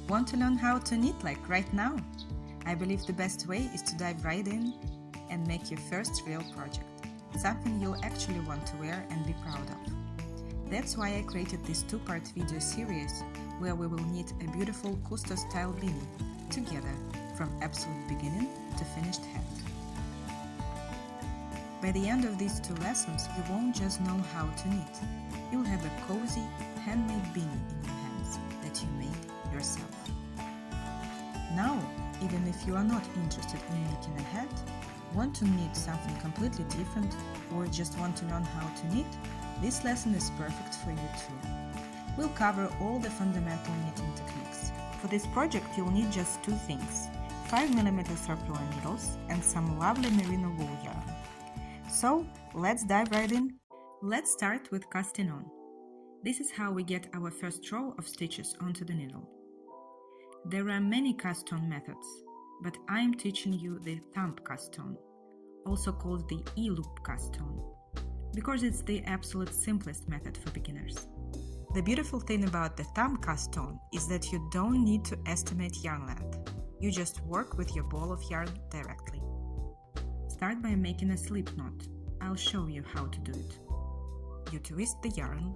Want to learn how to knit like right now? I believe the best way is to dive right in and make your first real project, something you'll actually want to wear and be proud of. That's why I created this two-part video series where we will knit a beautiful Cousteau-style beanie together from absolute beginning to finished hat. By the end of these 2 lessons, you won't just know how to knit. You'll have a cozy, handmade beanie in your hands that you made yourself. Now, even if you are not interested in knitting a hat, want to knit something completely different, or just want to learn how to knit, this lesson is perfect for you too. We'll cover all the fundamental knitting techniques. For this project, you'll need just 2 things: 5mm circular needles and some lovely merino wool yarn. So, let's dive right in. Let's start with casting on. This is how we get our first row of stitches onto the needle. There are many cast-on methods, but I am teaching you the thumb cast-on, also called the E-loop cast-on, because it's the absolute simplest method for beginners. The beautiful thing about the thumb cast-on is that you don't need to estimate yarn length. You just work with your ball of yarn directly. Start by making a slip knot. I'll show you how to do it. You twist the yarn,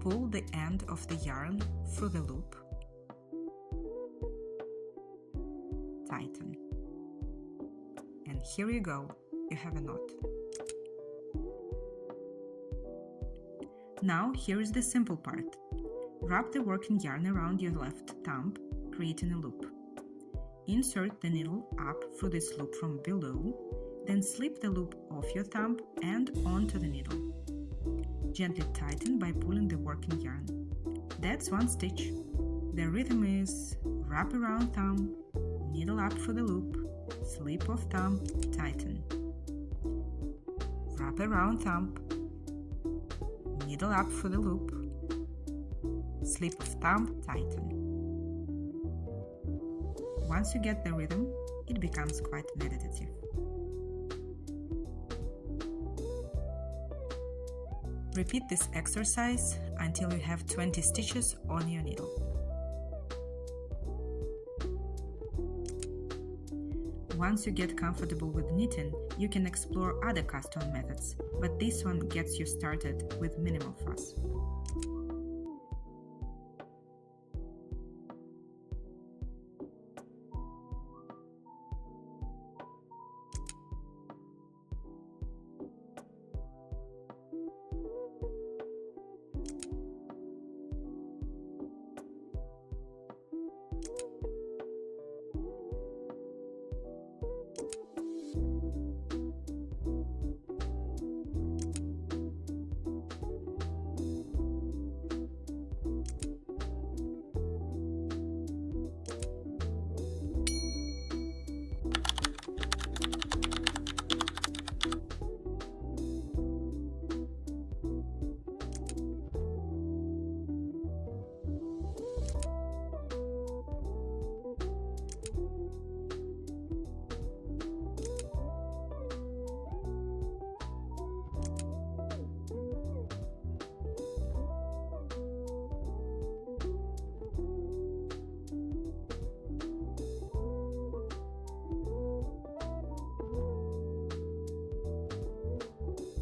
pull the end of the yarn through the loop, tighten, and here you go, you have a knot. Now here is the simple part. Wrap the working yarn around your left thumb, creating a loop. Insert the needle up through this loop from below, then slip the loop off your thumb and onto the needle. Gently tighten by pulling the working yarn. That's 1 stitch. The rhythm is wrap around thumb, needle up through the loop, slip off thumb, tighten. Wrap around thumb, needle up through the loop, slip off thumb, tighten. Once you get the rhythm, it becomes quite meditative. Repeat this exercise until you have 20 stitches on your needle. Once you get comfortable with knitting, you can explore other cast-on methods, but this one gets you started with minimal fuss.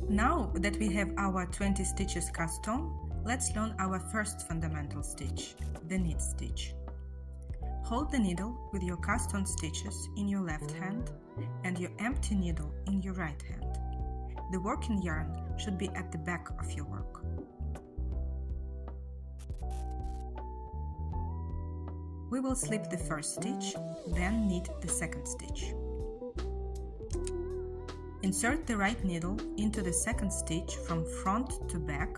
Now that we have our 20 stitches cast on, let's learn our first fundamental stitch, the knit stitch. Hold the needle with your cast on stitches in your left hand and your empty needle in your right hand. The working yarn should be at the back of your work. We will slip the first stitch, then knit the second stitch. Insert the right needle into the second stitch from front to back.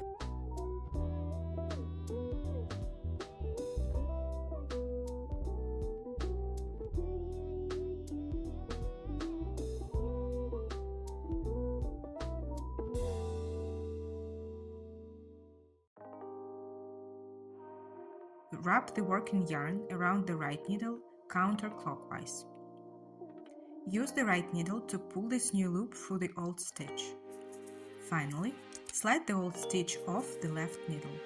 Wrap the working yarn around the right needle counterclockwise. Use the right needle to pull this new loop through the old stitch. Finally, slide the old stitch off the left needle.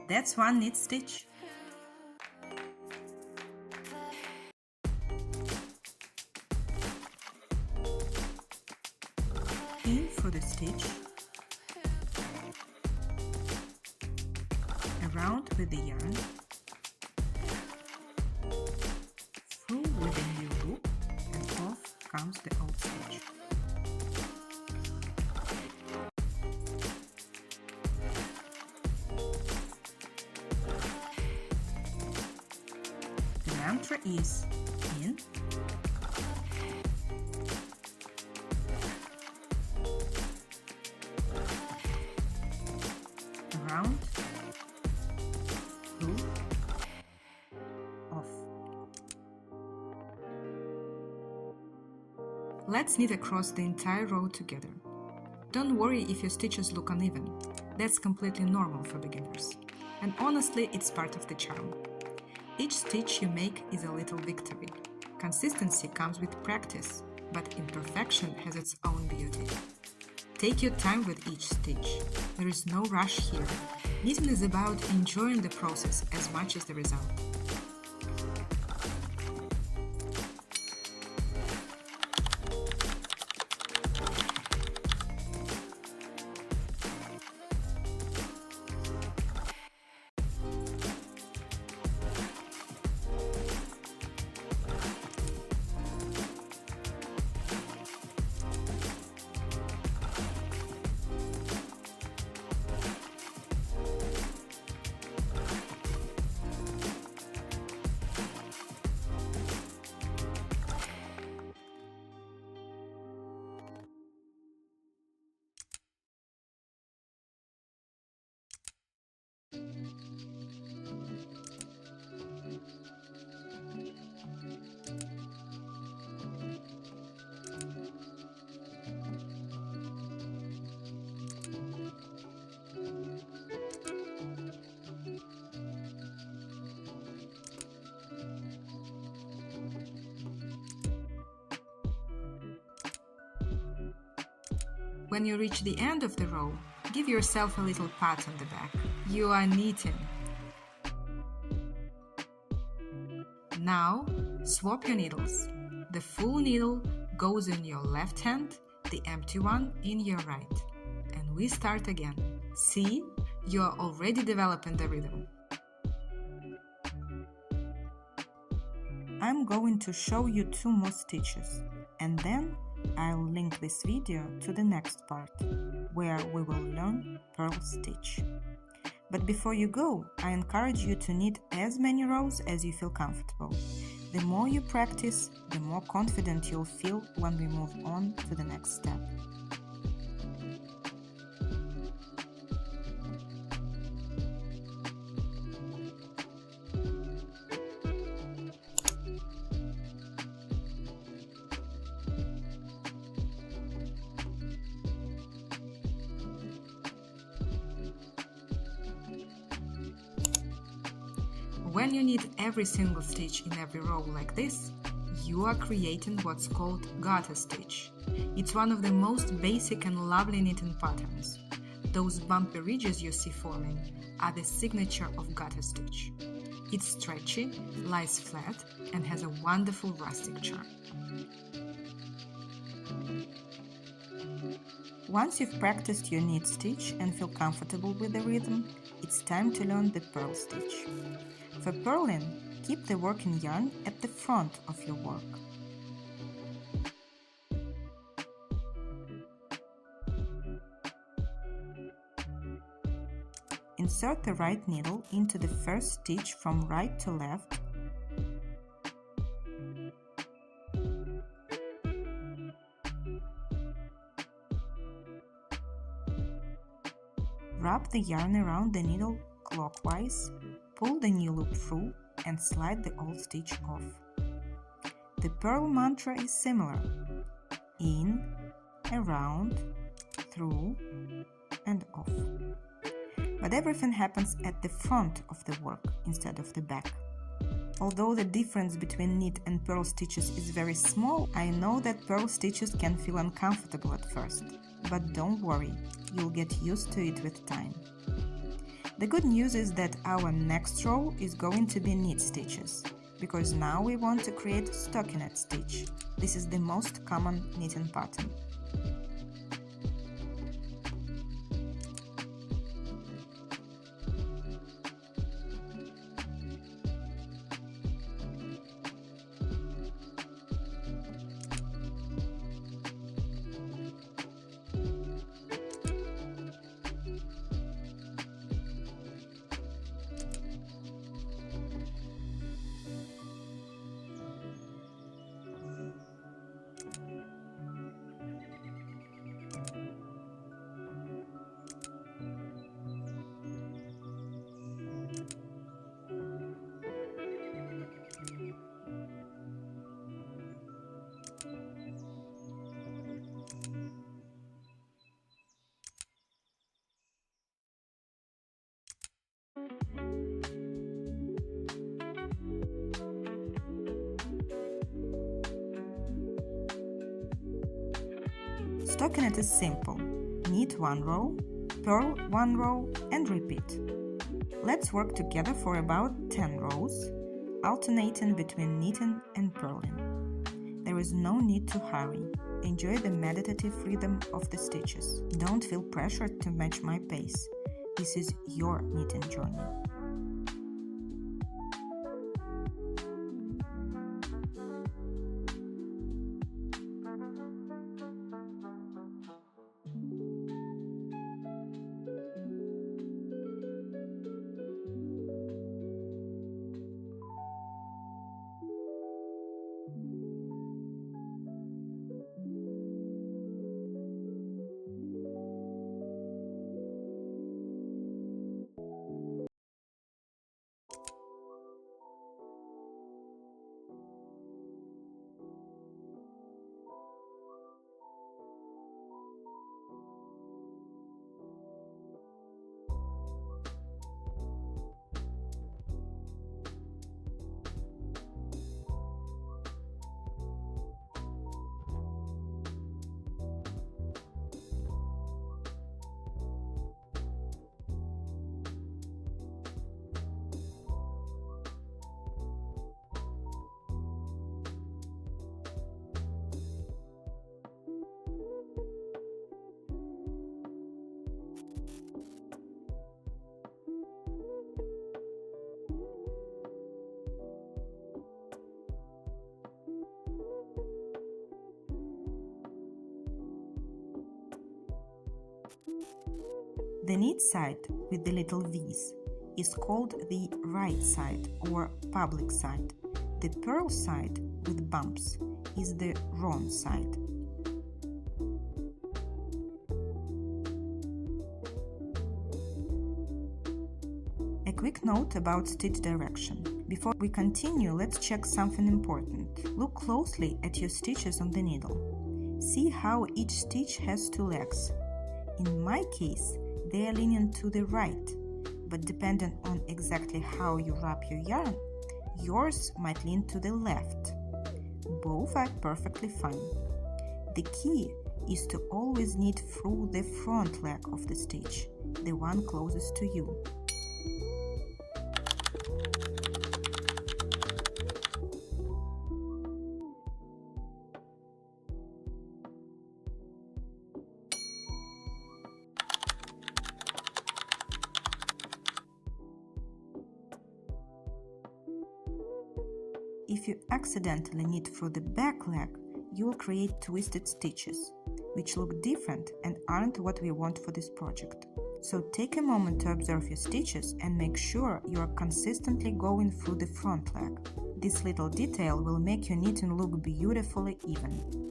That's one knit stitch. for the stitch, around with the yarn, through with the new loop, and off comes the old stitch. The mantra is in, around, through, off. Let's knit across the entire row together. Don't worry if your stitches look uneven. That's completely normal for beginners. And honestly, it's part of the charm. Each stitch you make is a little victory. Consistency comes with practice, but imperfection has its own beauty. Take your time with each stitch. There is no rush here. Knitting is about enjoying the process as much as the result. When you reach the end of the row, give yourself a little pat on the back. You are knitting. Now, swap your needles. The full needle goes in your left hand, the empty one in your right. And we start again. See, you are already developing the rhythm. I'm going to show you 2 more stitches, and then I'll link this video to the next part, where we will learn purl stitch. But before you go, I encourage you to knit as many rows as you feel comfortable. The more you practice, the more confident you'll feel when we move on to the next step. When you knit every single stitch in every row like this, you are creating what's called garter stitch. It's one of the most basic and lovely knitting patterns. Those bumpy ridges you see forming are the signature of garter stitch. It's stretchy, lies flat, and has a wonderful rustic charm. Once you've practiced your knit stitch and feel comfortable with the rhythm, it's time to learn the purl stitch. For purling, keep the working yarn at the front of your work. Insert the right needle into the first stitch from right to left. Wrap the yarn around the needle clockwise, pull the new loop through and slide the old stitch off. The purl mantra is similar: in, around, through and off. But everything happens at the front of the work instead of the back. Although the difference between knit and purl stitches is very small, I know that purl stitches can feel uncomfortable at first. But don't worry, you'll get used to it with time. The good news is that our next row is going to be knit stitches, because now we want to create stockinette stitch. This is the most common knitting pattern. Stockinette is simple. Knit 1 row, purl 1 row and repeat. Let's work together for about 10 rows, alternating between knitting and purling. There is no need to hurry. Enjoy the meditative rhythm of the stitches. Don't feel pressured to match my pace. This is your knitting journey. The knit side with the little V's is called the right side or public side. The purl side with bumps is the wrong side. A quick note about stitch direction. Before we continue, let's check something important. Look closely at your stitches on the needle. See how each stitch has two legs. In my case, they are leaning to the right, but depending on exactly how you wrap your yarn, yours might lean to the left. Both are perfectly fine. The key is to always knit through the front leg of the stitch, the one closest to you. If you accidentally knit through the back leg, you will create twisted stitches, which look different and aren't what we want for this project. So take a moment to observe your stitches and make sure you are consistently going through the front leg. This little detail will make your knitting look beautifully even.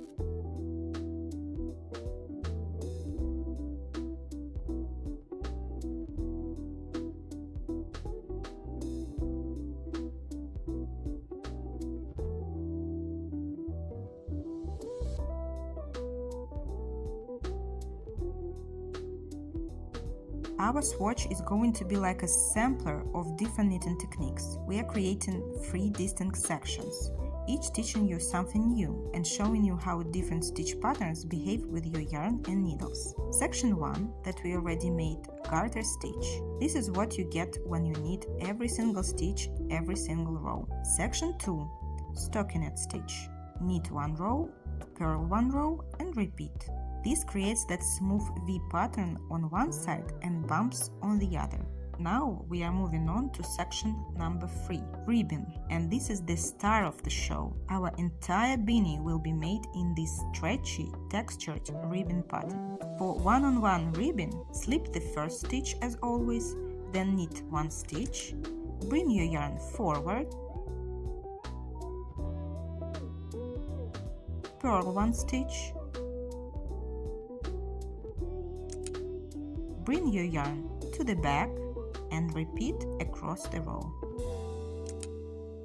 Our swatch is going to be like a sampler of different knitting techniques. We are creating 3 distinct sections, each teaching you something new and showing you how different stitch patterns behave with your yarn and needles. Section 1 that we already made, garter stitch. This is what you get when you knit every single stitch, every single row. Section 2, stockinette stitch. Knit 1 row, purl 1 row and repeat. This creates that smooth V pattern on one side and bumps on the other. Now we are moving on to section number 3, ribbon, and this is the star of the show. Our entire beanie will be made in this stretchy, textured ribbon pattern. For one-on-one ribbon, slip the first stitch as always, then knit 1 stitch, bring your yarn forward, purl 1 stitch, bring your yarn to the back and repeat across the row.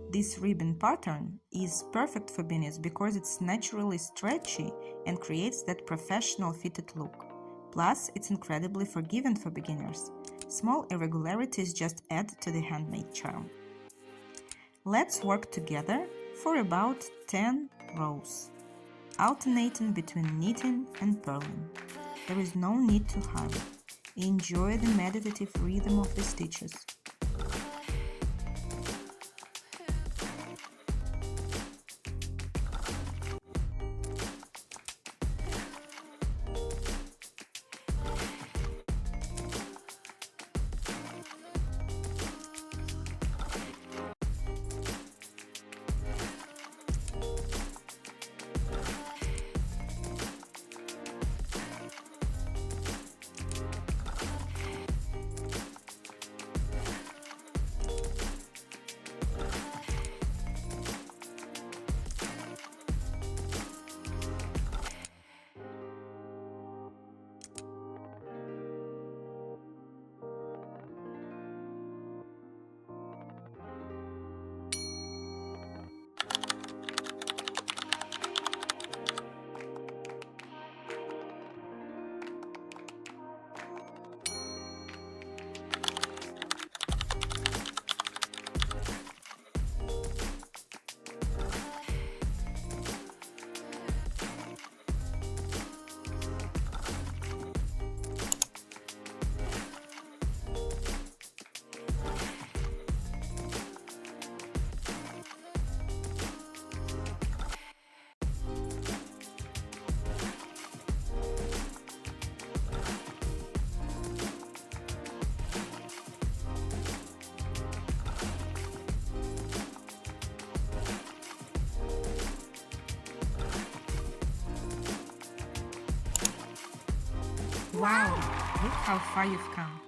This ribbon pattern is perfect for beanies because it's naturally stretchy and creates that professional fitted look. Plus, it's incredibly forgiving for beginners. Small irregularities just add to the handmade charm. Let's work together for about 10 rows. alternating between knitting and purling. There is no need to hurry. Enjoy the meditative rhythm of the stitches. Wow, look how far you've come.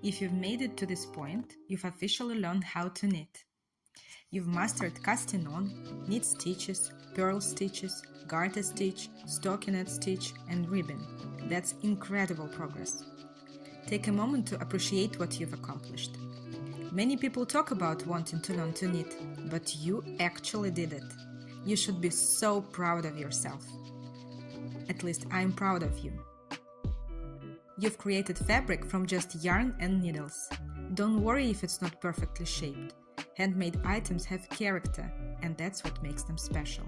If you've made it to this point, you've officially learned how to knit. You've mastered casting on, knit stitches, purl stitches, garter stitch, stockinette stitch, and ribbon. That's incredible progress. Take a moment to appreciate what you've accomplished. Many people talk about wanting to learn to knit, but you actually did it. You should be so proud of yourself. At least I'm proud of you. You've created fabric from just yarn and needles. Don't worry if it's not perfectly shaped. Handmade items have character, and that's what makes them special.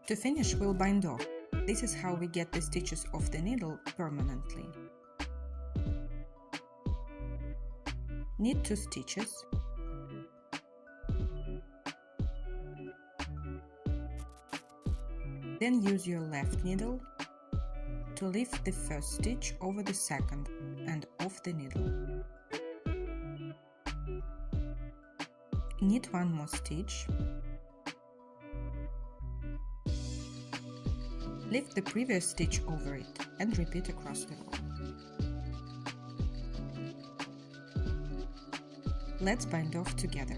To finish, we'll bind off. This is how we get the stitches off the needle permanently. Knit 2 stitches. Then use your left needle to lift the first stitch over the second and off the needle. Knit 1 more stitch. Lift the previous stitch over it and repeat across the row. Let's bind off together.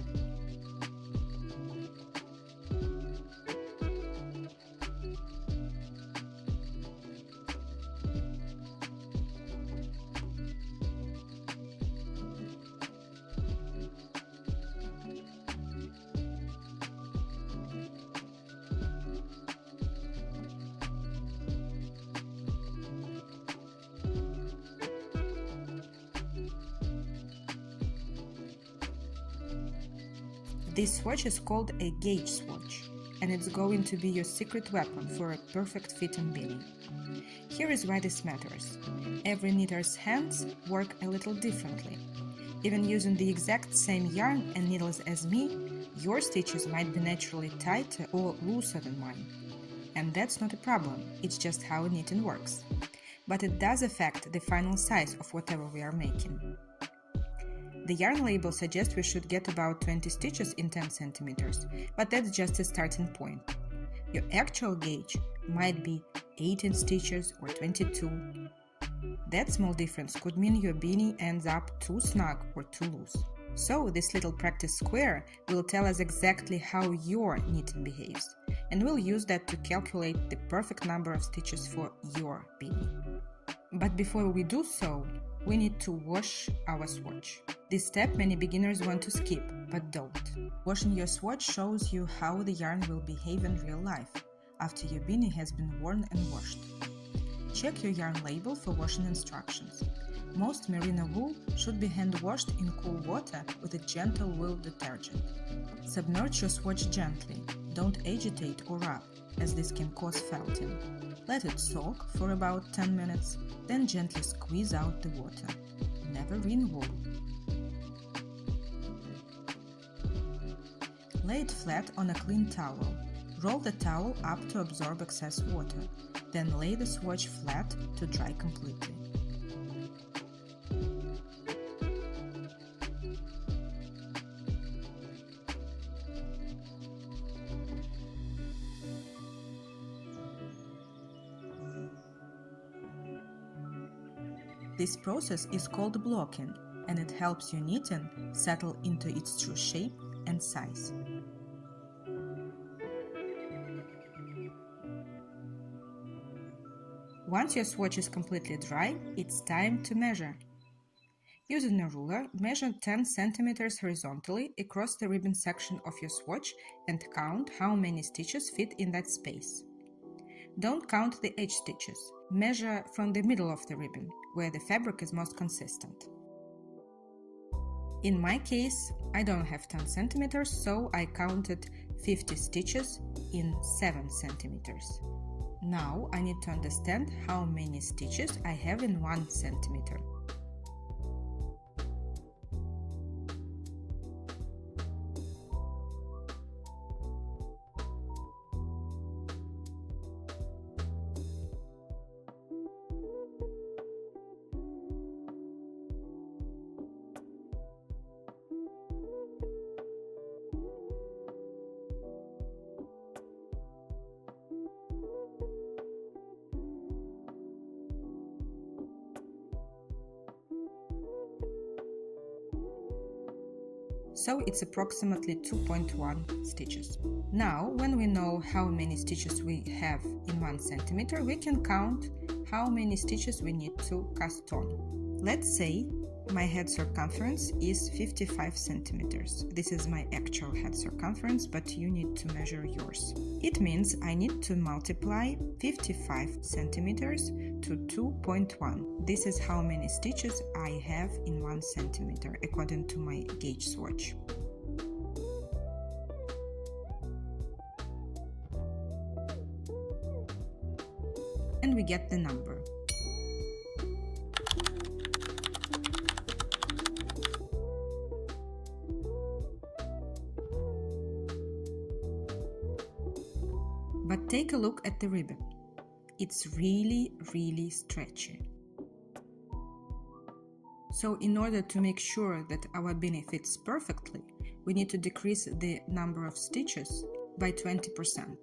This swatch is called a gauge swatch, and it's going to be your secret weapon for a perfect fitting beanie. Here is why this matters. Every knitter's hands work a little differently. Even using the exact same yarn and needles as me, your stitches might be naturally tighter or looser than mine. And that's not a problem, it's just how knitting works. But it does affect the final size of whatever we are making. The yarn label suggests we should get about 20 stitches in 10 centimeters, but that's just a starting point. Your actual gauge might be 18 stitches or 22. That small difference could mean your beanie ends up too snug or too loose. So this little practice square will tell us exactly how your knitting behaves, and we'll use that to calculate the perfect number of stitches for your beanie. But before we do so, we need to wash our swatch. This step many beginners want to skip, but don't. Washing your swatch shows you how the yarn will behave in real life, after your beanie has been worn and washed. Check your yarn label for washing instructions. Most merino wool should be hand-washed in cool water with a gentle wool detergent. Submerge your swatch gently, don't agitate or rub, as this can cause felting. Let it soak for about 10 minutes, then gently squeeze out the water. Never rinse wool. Lay it flat on a clean towel. Roll the towel up to absorb excess water, then lay the swatch flat to dry completely. This process is called blocking, and it helps your knitting settle into its true shape and size. Once your swatch is completely dry, it's time to measure. Using a ruler, measure 10 cm horizontally across the ribbon section of your swatch and count how many stitches fit in that space. Don't count the edge stitches. Measure from the middle of the ribbon, where the fabric is most consistent. In my case, I don't have 10 cm, so I counted 50 stitches in 7 cm. Now I need to understand how many stitches I have in 1 cm. So it's approximately 2.1 stitches. Now, when we know how many stitches we have in 1 cm, we can count how many stitches we need to cast on. Let's say my head circumference is 55 centimeters. This is my actual head circumference, but you need to measure yours. It means I need to multiply 55 centimeters to 2.1. This is how many stitches I have in 1 centimeter according to my gauge swatch. And we get the number. But take a look at the ribbon. It's really stretchy. So in order to make sure that our beanie fits perfectly, we need to decrease the number of stitches by 20%.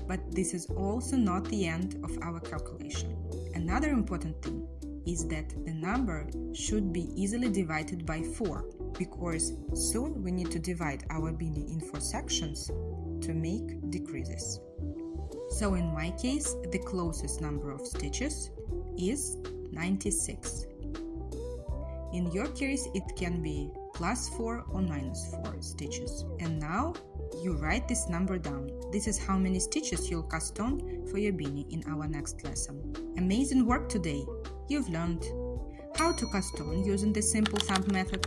But this is also not the end of our calculation. Another important thing is that the number should be easily divided by 4, because soon we need to divide our beanie in 4 sections to make decreases. So in my case, the closest number of stitches is 96. In your case, it can be +4 or -4 stitches. And now you write this number down. This is how many stitches you'll cast on for your beanie in our next lesson. Amazing work today! You've learned how to cast on using the simple thumb method,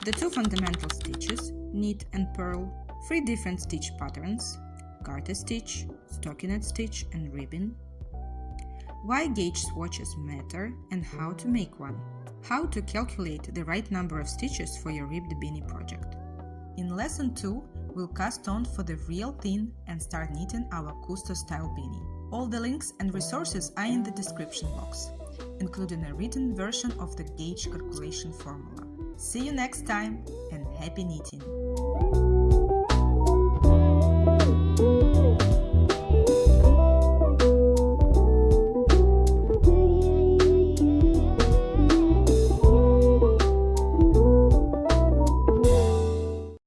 the 2 fundamental stitches, knit and purl, 3 different stitch patterns, garter stitch, stockinette stitch and ribbon, why gauge swatches matter and how to make one, how to calculate the right number of stitches for your ribbed beanie project. In lesson 2, we'll cast on for the real thin and start knitting our Cousteau-style beanie. All the links and resources are in the description box, including a written version of the gauge calculation formula. See you next time and happy knitting!